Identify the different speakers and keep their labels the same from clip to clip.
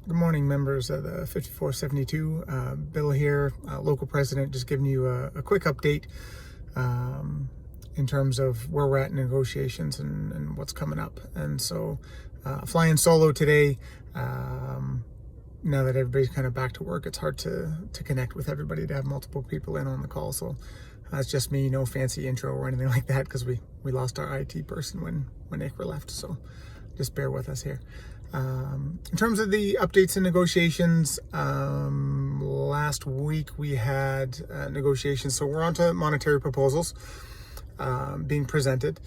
Speaker 1: Good morning, members of the 5472. Bill here, local president, just giving you a quick update in terms of where we're at in negotiations and what's coming up. And so, flying solo today. Now that everybody's kind of back to work, it's hard to connect with everybody, to have multiple people in on the call. So it's just me, no fancy intro or anything like that, because we lost our IT person when Ikra left. So just bear with us here. In terms of the updates and negotiations, last week we had negotiations. So we're on to monetary proposals being presented.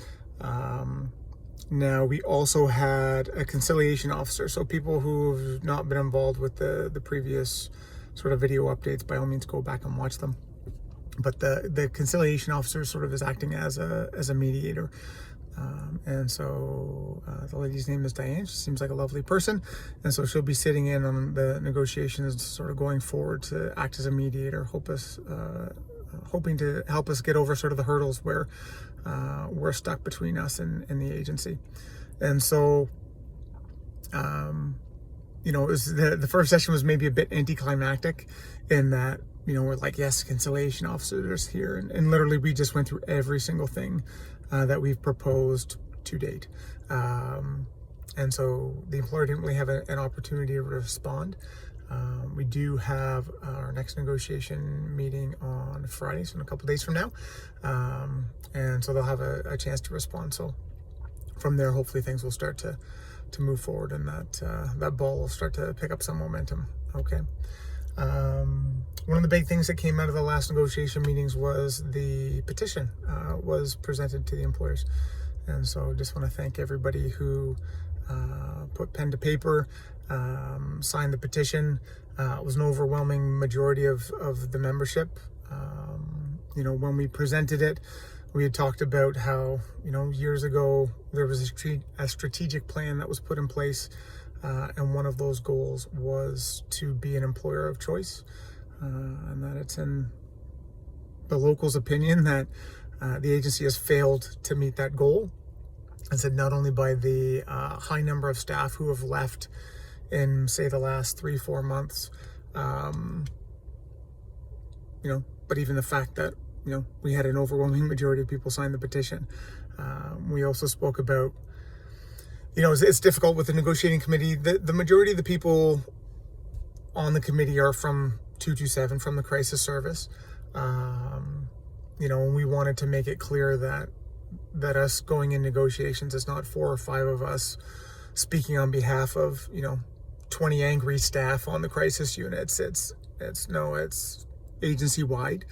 Speaker 1: Now we also had a conciliation officer. So people who have not been involved with the previous sort of video updates, by all means, go back and watch them. But the conciliation officer sort of is acting as a mediator. And so the lady's name is Diane. She seems like a lovely person. And so she'll be sitting in on the negotiations, sort of going forward to act as a mediator, hoping to help us get over sort of the hurdles where we're stuck between us and the agency. And so, it was the first session was maybe a bit anticlimactic in that, we're like, yes, conciliation officers here. And literally we just went through every single thing that we've proposed to date. And so the employer didn't really have an opportunity to respond. We do have our next negotiation meeting on Friday, so in a couple of days from now. And so they'll have a chance to respond. So from there, hopefully things will start to move forward, and that ball will start to pick up some momentum. Okay. One of the big things that came out of the last negotiation meetings was the petition was presented to the employers. And so just want to thank everybody who put pen to paper, signed the petition. It was an overwhelming majority of the membership. When we presented it, we had talked about how, years ago there was a strategic plan that was put in place. And one of those goals was to be an employer of choice, and that it's in the locals' opinion that the agency has failed to meet that goal. And said not only by the high number of staff who have left in, say, the last 3-4 months, but even the fact that, we had an overwhelming majority of people sign the petition. We also spoke about, it's difficult with the negotiating committee. The majority of the people on the committee are from 227, from the crisis service. And we wanted to make it clear that us going in negotiations is not 4 or 5 of us speaking on behalf of, 20 angry staff on the crisis units. It's agency-wide.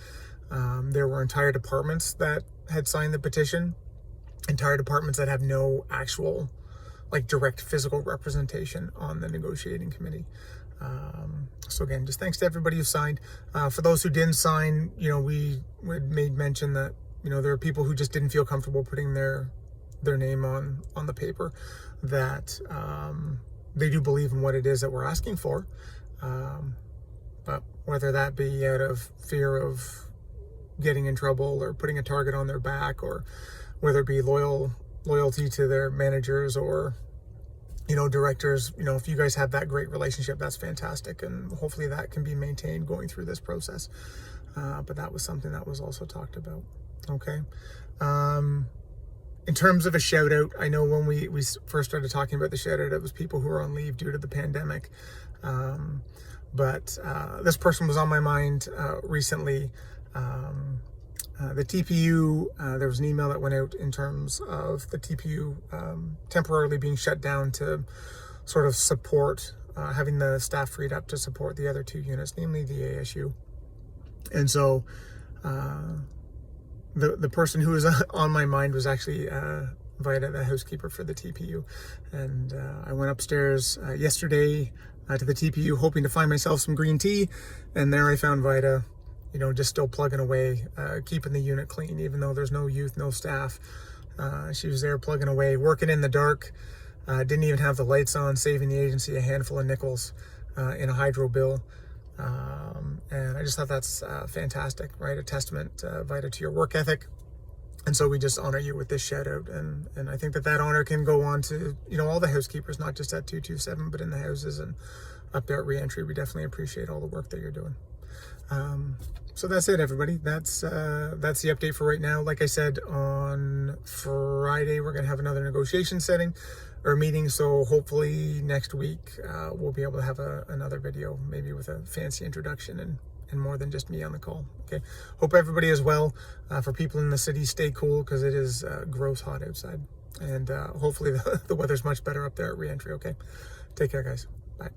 Speaker 1: There were entire departments that had signed the petition, entire departments that have no actual direct physical representation on the negotiating committee. So again, just thanks to everybody who signed. For those who didn't sign, we made mention that, there are people who just didn't feel comfortable putting their name on the paper, that they do believe in what it is that we're asking for. But whether that be out of fear of getting in trouble or putting a target on their back, or whether it be loyalty to their managers or, directors, if you guys have that great relationship, that's fantastic. And hopefully that can be maintained going through this process. But that was something that was also talked about. Okay. In terms of a shout out, I know when we first started talking about the shout out, it was people who were on leave due to the pandemic. But this person was on my mind recently. The TPU, there was an email that went out in terms of the TPU temporarily being shut down to sort of support, having the staff freed up to support the other 2 units, namely the ASU. And so the person who was on my mind was actually Vida, the housekeeper for the TPU. And I went upstairs yesterday to the TPU hoping to find myself some green tea, and there I found Vida, just still plugging away, keeping the unit clean, even though there's no youth, no staff. She was there plugging away, working in the dark, didn't even have the lights on, saving the agency a handful of nickels in a hydro bill. And I just thought that's fantastic, right? A testament, Vida, to your work ethic. And so we just honor you with this shout out. And I think that that honor can go on to, you know, all the housekeepers, not just at 227, but in the houses and up there at Reentry. We definitely appreciate all the work that you're doing. So that's it, everybody. That's the update for right now. Like I said, on Friday, we're going to have another negotiation setting or meeting. So hopefully next week, we'll be able to have another video, maybe with a fancy introduction and more than just me on the call. Okay. Hope everybody is well. For people in the city, stay cool because it is gross hot outside. And hopefully the weather's much better up there at Reentry. Okay. Take care, guys. Bye.